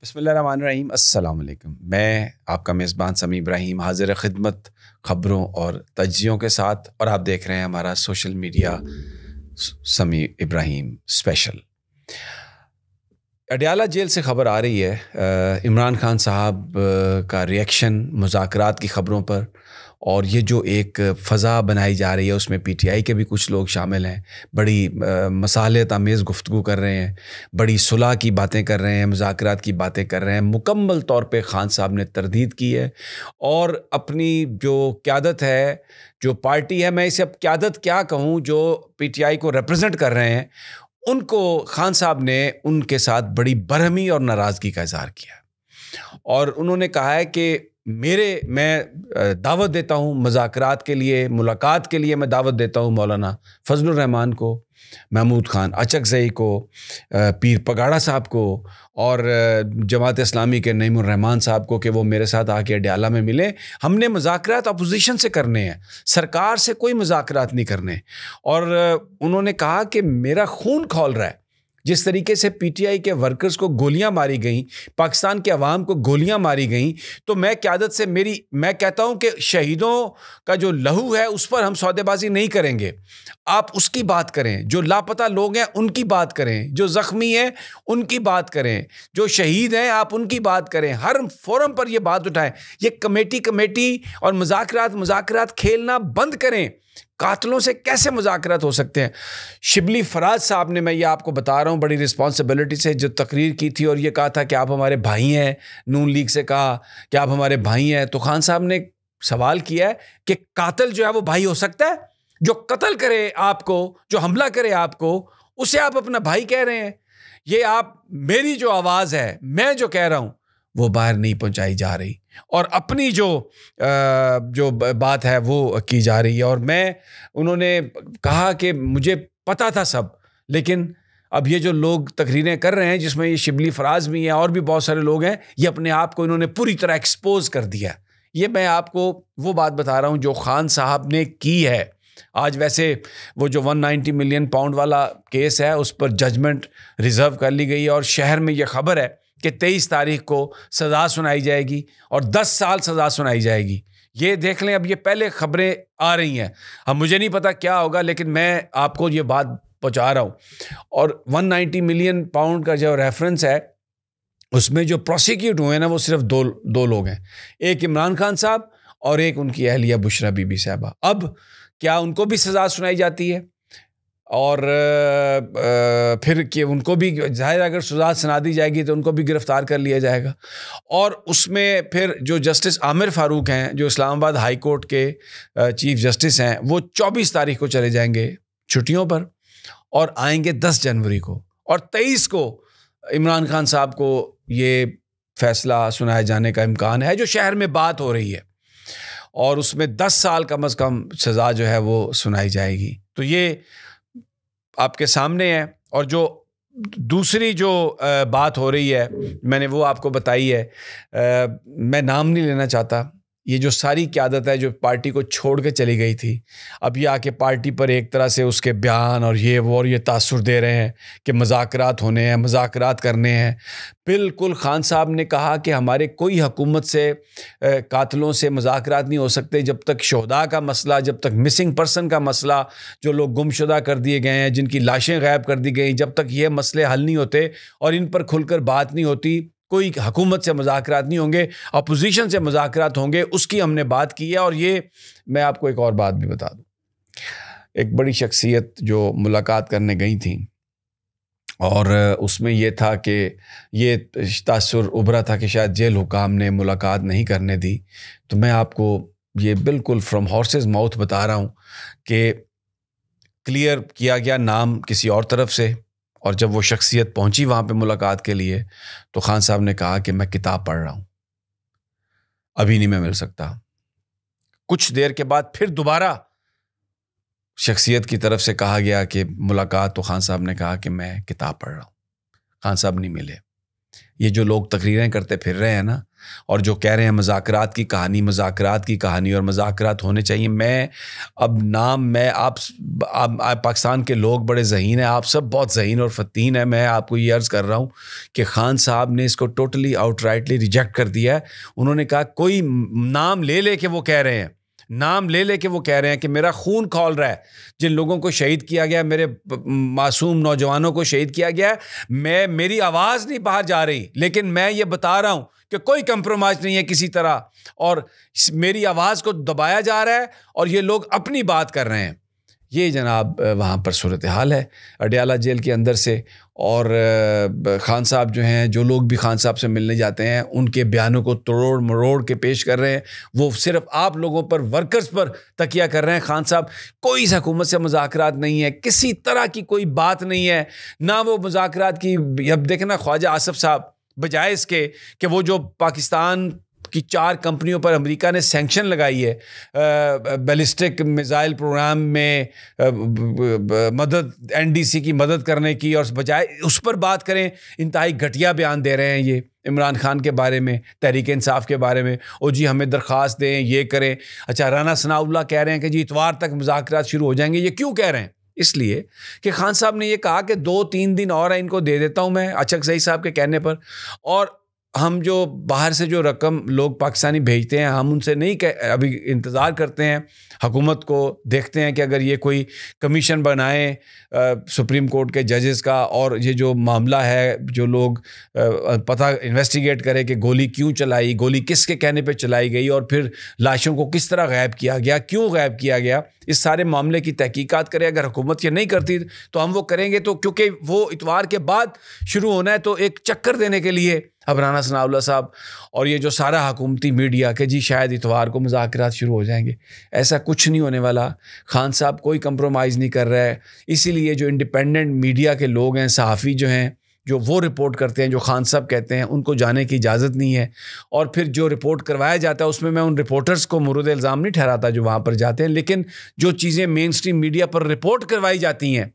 بسم اللہ الرحمن الرحیم. السلام علیکم. میں آپ کا میزبان سمیع ابراہیم حاضر خدمت خبروں اور تجزیوں کے ساتھ، اور آپ دیکھ رہے ہیں ہمارا سوشل میڈیا سمیع ابراہیم اسپیشل. اڈیالہ جیل سے خبر آ رہی ہے عمران خان صاحب کا ریئیکشن مذاکرات کی خبروں پر، اور یہ جو ایک فضا بنائی جا رہی ہے اس میں پی ٹی آئی کے بھی کچھ لوگ شامل ہیں. بڑی مصالحت آمیز گفتگو کر رہے ہیں، بڑی صلح کی باتیں کر رہے ہیں، مذاکرات کی باتیں کر رہے ہیں. مکمل طور پہ خان صاحب نے تردید کی ہے، اور اپنی جو قیادت ہے، جو پارٹی ہے، میں اسے اب قیادت کیا کہوں، جو پی ٹی آئی کو ریپرزینٹ کر رہے ہیں، ان کو خان صاحب نے ان کے ساتھ بڑی برہمی اور ناراضگی کا اظہار کیا. اور انہوں نے کہا ہے کہ میں دعوت دیتا ہوں مذاکرات کے لیے، ملاقات کے لیے میں دعوت دیتا ہوں مولانا فضل الرحمان کو، محمود خان اچکزئی کو، پیر پگاڑا صاحب کو، اور جماعت اسلامی کے نعیم الرحمان صاحب کو کہ وہ میرے ساتھ آ کے اڈیالہ میں ملیں. ہم نے مذاکرات اپوزیشن سے کرنے ہیں، سرکار سے کوئی مذاکرات نہیں کرنے. اور انہوں نے کہا کہ میرا خون کھول رہا ہے. جس طریقے سے پی ٹی آئی کے ورکرز کو گولیاں ماری گئیں، پاکستان کے عوام کو گولیاں ماری گئیں، تو میں قیادت سے میں کہتا ہوں کہ شہیدوں کا جو لہو ہے اس پر ہم سودے بازی نہیں کریں گے. آپ اس کی بات کریں، جو لاپتہ لوگ ہیں ان کی بات کریں، جو زخمی ہیں ان کی بات کریں، جو شہید ہیں آپ ان کی بات کریں. ہر فورم پر یہ بات اٹھائیں. یہ کمیٹی اور مذاکرات کھیلنا بند کریں. قاتلوں سے کیسے مذاکرات ہو سکتے ہیں؟ شبلی فراز صاحب نے، میں یہ آپ کو بتا رہا ہوں بڑی رسپانسبلٹی سے، جو تقریر کی تھی اور یہ کہا تھا کہ آپ ہمارے بھائی ہیں، نون لیگ سے کہا کہ آپ ہمارے بھائی ہیں، تو خان صاحب نے سوال کیا ہے کہ قاتل جو ہے وہ بھائی ہو سکتا ہے؟ جو قتل کرے آپ کو، جو حملہ کرے آپ کو، اسے آپ اپنا بھائی کہہ رہے ہیں؟ یہ آپ، میری جو آواز ہے، میں جو کہہ رہا ہوں وہ باہر نہیں پہنچائی جا رہی، اور اپنی جو بات ہے وہ کی جا رہی ہے. اور انہوں نے کہا کہ مجھے پتا تھا سب، لیکن اب یہ جو لوگ تقریریں کر رہے ہیں، جس میں یہ شبلی فراز بھی ہیں اور بھی بہت سارے لوگ ہیں، یہ اپنے آپ کو انہوں نے پوری طرح ایکسپوز کر دیا. یہ میں آپ کو وہ بات بتا رہا ہوں جو خان صاحب نے کی ہے. آج ویسے وہ جو 190 ملین پاؤنڈ والا کیس ہے اس پر ججمنٹ ریزرو کر لی گئی ہے، اور شہر میں یہ خبر ہے کہ 23 تاریخ کو سزا سنائی جائے گی اور 10 سال سزا سنائی جائے گی. یہ دیکھ لیں، اب یہ پہلے خبریں آ رہی ہیں. اب مجھے نہیں پتا کیا ہوگا، لیکن میں آپ کو یہ بات پہنچا رہا ہوں. اور 190 ملین پاؤنڈ کا جو ریفرنس ہے، اس میں جو پروسیکیوٹ ہوئے ہیں نا، وہ صرف دو لوگ ہیں. ایک عمران خان صاحب اور ایک ان کی اہلیہ بشرا بی بی صاحبہ. اب کیا ان کو بھی سزا سنائی جاتی ہے؟ اور پھر کہ ان کو بھی ظاہر اگر سزا سنا دی جائے گی تو ان کو بھی گرفتار کر لیا جائے گا. اور اس میں پھر جو جسٹس عامر فاروق ہیں، جو اسلام آباد ہائی کورٹ کے چیف جسٹس ہیں، وہ 24 تاریخ کو چلے جائیں گے چھٹیوں پر اور آئیں گے 10 جنوری کو. اور 23 کو عمران خان صاحب کو یہ فیصلہ سنائے جانے کا امکان ہے، جو شہر میں بات ہو رہی ہے، اور اس میں 10 سال کم از کم سزا جو ہے وہ سنائی جائے گی. تو یہ آپ کے سامنے ہے. اور جو دوسری جو بات ہو رہی ہے، میں نے وہ آپ کو بتائی ہے. میں نام نہیں لینا چاہتا. یہ جو ساری قیادت ہے جو پارٹی کو چھوڑ کے چلی گئی تھی، اب یہ آ کے پارٹی پر ایک طرح سے اس کے بیان اور یہ تاثر دے رہے ہیں کہ مذاکرات ہونے ہیں، مذاکرات کرنے ہیں. بالکل خان صاحب نے کہا کہ ہمارے کوئی حکومت سے قاتلوں سے مذاکرات نہیں ہو سکتے جب تک شہداء کا مسئلہ، جب تک مسنگ پرسن کا مسئلہ، جو لوگ گمشدہ کر دیے گئے ہیں، جن کی لاشیں غائب کر دی گئیں، جب تک یہ مسئلے حل نہیں ہوتے اور ان پر کھل کر بات نہیں ہوتی، کوئی حکومت سے مذاکرات نہیں ہوں گے. اپوزیشن سے مذاکرات ہوں گے. اس کی ہم نے بات کی ہے. اور یہ میں آپ کو ایک اور بات بھی بتا دوں. ایک بڑی شخصیت جو ملاقات کرنے گئی تھیں، اور اس میں یہ تھا کہ یہ تاثر ابھرا تھا کہ شاید جیل حکام نے ملاقات نہیں کرنے دی. تو میں آپ کو یہ بالکل فرام ہارسز ماؤتھ بتا رہا ہوں کہ کلیئر کیا گیا نام کسی اور طرف سے. اور جب وہ شخصیت پہنچی وہاں پہ ملاقات کے لیے، تو خان صاحب نے کہا کہ میں کتاب پڑھ رہا ہوں، ابھی نہیں میں مل سکتا. کچھ دیر کے بعد پھر دوبارہ شخصیت کی طرف سے کہا گیا کہ ملاقات، تو خان صاحب نے کہا کہ میں کتاب پڑھ رہا ہوں. خان صاحب نہیں ملے. یہ جو لوگ تقریریں کرتے پھر رہے ہیں نا اور جو کہہ رہے ہیں مذاکرات کی کہانی اور مذاکرات ہونے چاہیے، میں آپ پاکستان کے لوگ بڑے ذہین ہیں، آپ سب بہت ذہین اور فتین ہیں، میں آپ کو یہ عرض کر رہا ہوں کہ خان صاحب نے اس کو ٹوٹلی آؤٹ رائٹلی ریجیکٹ کر دیا ہے۔ انہوں نے کہا کوئی نام لے کے وہ کہہ رہے ہیں کہ میرا خون کھول رہا ہے، جن لوگوں کو شہید کیا گیا، میرے معصوم نوجوانوں کو شہید کیا گیا، میری آواز نہیں باہر جا رہی، لیکن میں یہ بتا رہا ہوں کہ کوئی کمپرومائز نہیں ہے کسی طرح، اور میری آواز کو دبایا جا رہا ہے اور یہ لوگ اپنی بات کر رہے ہیں۔ یہ جناب وہاں پر صورتحال ہے اڈیالہ جیل کے اندر سے، اور خان صاحب جو ہیں، جو لوگ بھی خان صاحب سے ملنے جاتے ہیں ان کے بیانوں کو توڑ مروڑ کے پیش کر رہے ہیں، وہ صرف آپ لوگوں پر، ورکرز پر تکیہ کر رہے ہیں۔ خان صاحب کوئی حکومت سے مذاکرات نہیں ہے، کسی طرح کی کوئی بات نہیں ہے، نہ وہ مذاکرات کی۔ اب دیکھیں نا خواجہ آصف صاحب، بجائے اس کے کہ وہ جو پاکستان کی 4 کمپنیوں پر امریکہ نے سینکشن لگائی ہے بیلسٹک میزائل پروگرام میں مدد، NDC کی مدد کرنے کی، اور بجائے اس پر بات کریں انتہائی گھٹیا بیان دے رہے ہیں یہ عمران خان کے بارے میں، تحریک انصاف کے بارے میں، او جی ہمیں درخواست دیں، یہ کریں۔ اچھا، رانا ثناء اللہ کہہ رہے ہیں کہ جی اتوار تک مذاکرات شروع ہو جائیں گے۔ یہ کیوں کہہ رہے ہیں؟ اس لیے کہ خان صاحب نے یہ کہا کہ 2-3 دن اور ان کو دے دیتا ہوں میں، اچک زئی صاحب کے کہنے پر، اور ہم جو باہر سے جو رقم لوگ پاکستانی بھیجتے ہیں ہم ان سے نہیں ابھی انتظار کرتے ہیں، حکومت کو دیکھتے ہیں کہ اگر یہ کوئی کمیشن بنائیں سپریم کورٹ کے ججز کا، اور یہ جو معاملہ ہے جو لوگ پتہ انویسٹیگیٹ کرے کہ گولی کیوں چلائی، گولی کس کے کہنے پہ چلائی گئی، اور پھر لاشوں کو کس طرح غائب کیا گیا، کیوں غائب کیا گیا، اس سارے معاملے کی تحقیقات کرے۔ اگر حکومت یہ نہیں کرتی تو ہم وہ کریں گے، تو کیونکہ وہ اتوار کے بعد شروع ہونا ہے، تو ایک چکر دینے کے لیے اب رانا ثناء اللہ صاحب اور یہ جو سارا حکومتی میڈیا کہ جی شاید اتوار کو مذاکرات شروع ہو جائیں گے، ایسا کچھ نہیں ہونے والا۔ خان صاحب کوئی کمپرومائز نہیں کر رہا ہے، اسی لیے جو انڈیپینڈنٹ میڈیا کے لوگ ہیں، صحافی جو ہیں، جو وہ رپورٹ کرتے ہیں جو خان صاحب کہتے ہیں، ان کو جانے کی اجازت نہیں ہے، اور پھر جو رپورٹ کروایا جاتا ہے اس میں ان رپورٹرز کو مورد الزام نہیں ٹھہراتا جو وہاں پر جاتے ہیں، لیکن جو چیزیں مین سٹریم میڈیا پر رپورٹ کروائی جاتی ہیں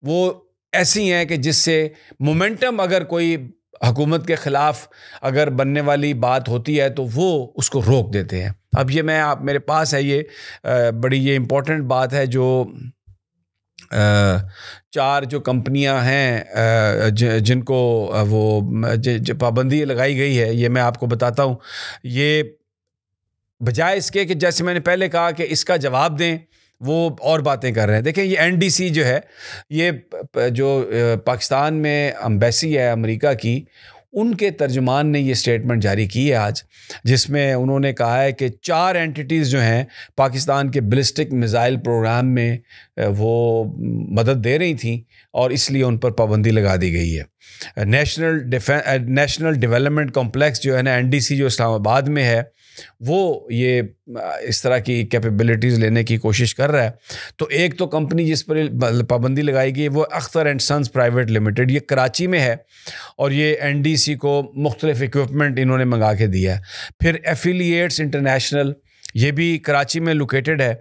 وہ ایسی ہیں کہ جس سے مومنٹم، اگر کوئی حکومت کے خلاف اگر بننے والی بات ہوتی ہے تو وہ اس کو روک دیتے ہیں۔ اب یہ میرے پاس ہے، یہ بڑی یہ امپورٹنٹ بات ہے، جو 4 جو کمپنیاں ہیں جن کو وہ پابندی لگائی گئی ہے، یہ میں آپ کو بتاتا ہوں۔ یہ بجائے اس کے کہ جیسے میں نے پہلے کہا کہ اس کا جواب دیں، وہ اور باتیں کر رہے ہیں۔ دیکھیں یہ NDC جو ہے، یہ جو پاکستان میں امبیسی ہے امریکہ کی، ان کے ترجمان نے یہ سٹیٹمنٹ جاری کی ہے آج، جس میں انہوں نے کہا ہے کہ 4 اینٹیٹیز جو ہیں پاکستان کے بیلسٹک میزائل پروگرام میں وہ مدد دے رہی تھیں، اور اس لیے ان پر پابندی لگا دی گئی ہے۔ نیشنل ڈیولپمنٹ کمپلیکس جو ہے نا NDC، جو اسلام آباد میں ہے، وہ یہ اس طرح کی کیپیبلٹیز لینے کی کوشش کر رہا ہے۔ تو ایک تو کمپنی جس پر پابندی لگائی گئی ہے وہ Akhtar and sons private limited, یہ کراچی میں ہے، اور یہ NDC کو مختلف اکوپمنٹ انہوں نے منگا کے دیا ہے۔ پھر ایفیلیٹس انٹرنیشنل، یہ بھی کراچی میں لوکیٹڈ ہے،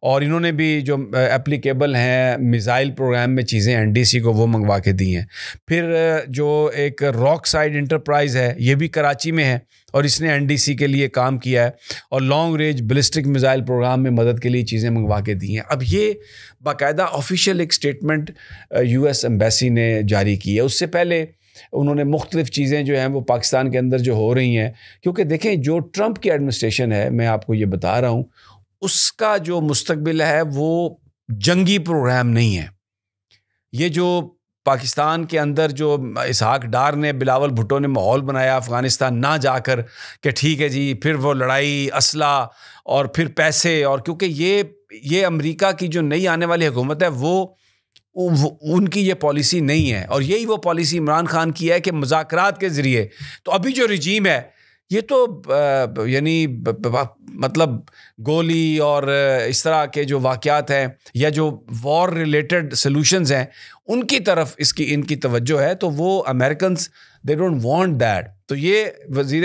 اور انہوں نے بھی جو اپلیکیبل ہیں میزائل پروگرام میں چیزیں NDC کو وہ منگوا کے دی ہیں۔ پھر جو ایک راک سائڈ انٹرپرائز ہے، یہ بھی کراچی میں ہے، اور اس نے NDC کے لیے کام کیا ہے، اور long range ballistic missile programme میں مدد کے لیے چیزیں منگوا کے دی ہیں۔ اب یہ باقاعدہ آفیشیل ایک سٹیٹمنٹ US ایمبیسی نے جاری کی ہے۔ اس سے پہلے انہوں نے مختلف چیزیں جو ہیں وہ پاکستان کے اندر جو ہو رہی ہیں، کیونکہ دیکھیں جو ٹرمپ کی ایڈمنسٹریشن ہے، میں آپ کو یہ بتا رہا ہوں، اس کا جو مستقبل ہے وہ جنگی پروگرام نہیں ہے۔ یہ جو پاکستان کے اندر جو اسحاق ڈار نے، بلاول بھٹو نے ماحول بنایا افغانستان نہ جا کر کہ ٹھیک ہے جی، پھر وہ لڑائی، اسلحہ اور پھر پیسے، اور کیونکہ یہ امریکہ کی جو نئی آنے والی حکومت ہے وہ ان کی یہ پالیسی نہیں ہے، اور یہی وہ پالیسی عمران خان کی ہے کہ مذاکرات کے ذریعے۔ تو ابھی جو رجیم ہے یہ تو یعنی مطلب گولی اور اس طرح کے جو واقعات ہیں یا جو وار ریلیٹڈ سلوشنز ہیں ان کی طرف ان کی توجہ ہے، تو وہ Americans they don't want that. تو یہ وزیر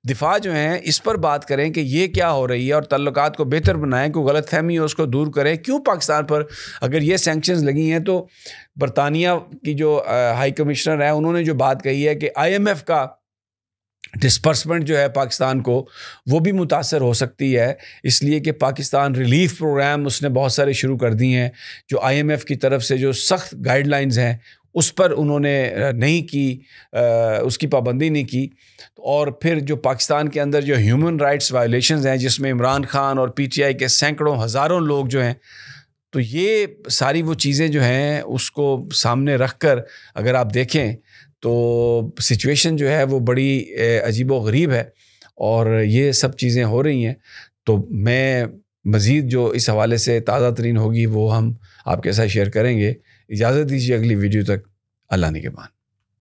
دفاع جو ہیں اس پر بات کریں کہ یہ کیا ہو رہی ہے اور تعلقات کو بہتر بنائیں، کوئی غلط فہمی ہے اس کو دور کریں. کیوں پاکستان پر اگر یہ سینکشنز لگی ہیں تو برطانیہ کی جو ہائی کمشنر ہے انہوں نے جو بات کہی ہے کہ IMF کا ڈسپرسمنٹ جو ہے پاکستان کو وہ بھی متاثر ہو سکتی ہے، اس لیے کہ پاکستان ریلیف پروگرام اس نے بہت سارے شروع کر دی ہیں جو IMF کی طرف سے جو سخت گائیڈ لائنز ہیں اس پر انہوں نے نہیں کی، اس کی پابندی نہیں کی. اور پھر جو پاکستان کے اندر جو ہیومن رائٹس وائلیشنز ہیں جس میں عمران خان اور PTI کے سینکڑوں ہزاروں لوگ جو ہیں، تو یہ ساری وہ چیزیں جو ہیں اس کو سامنے رکھ کر اگر آپ دیکھیں تو سچویشن جو ہے وہ بڑی عجیب و غریب ہے اور یہ سب چیزیں ہو رہی ہیں. تو میں مزید جو اس حوالے سے تازہ ترین ہوگی وہ ہم آپ کے ساتھ شیئر کریں گے. اجازت دیجیے اگلی ویڈیو تک. اللہ نگہبان.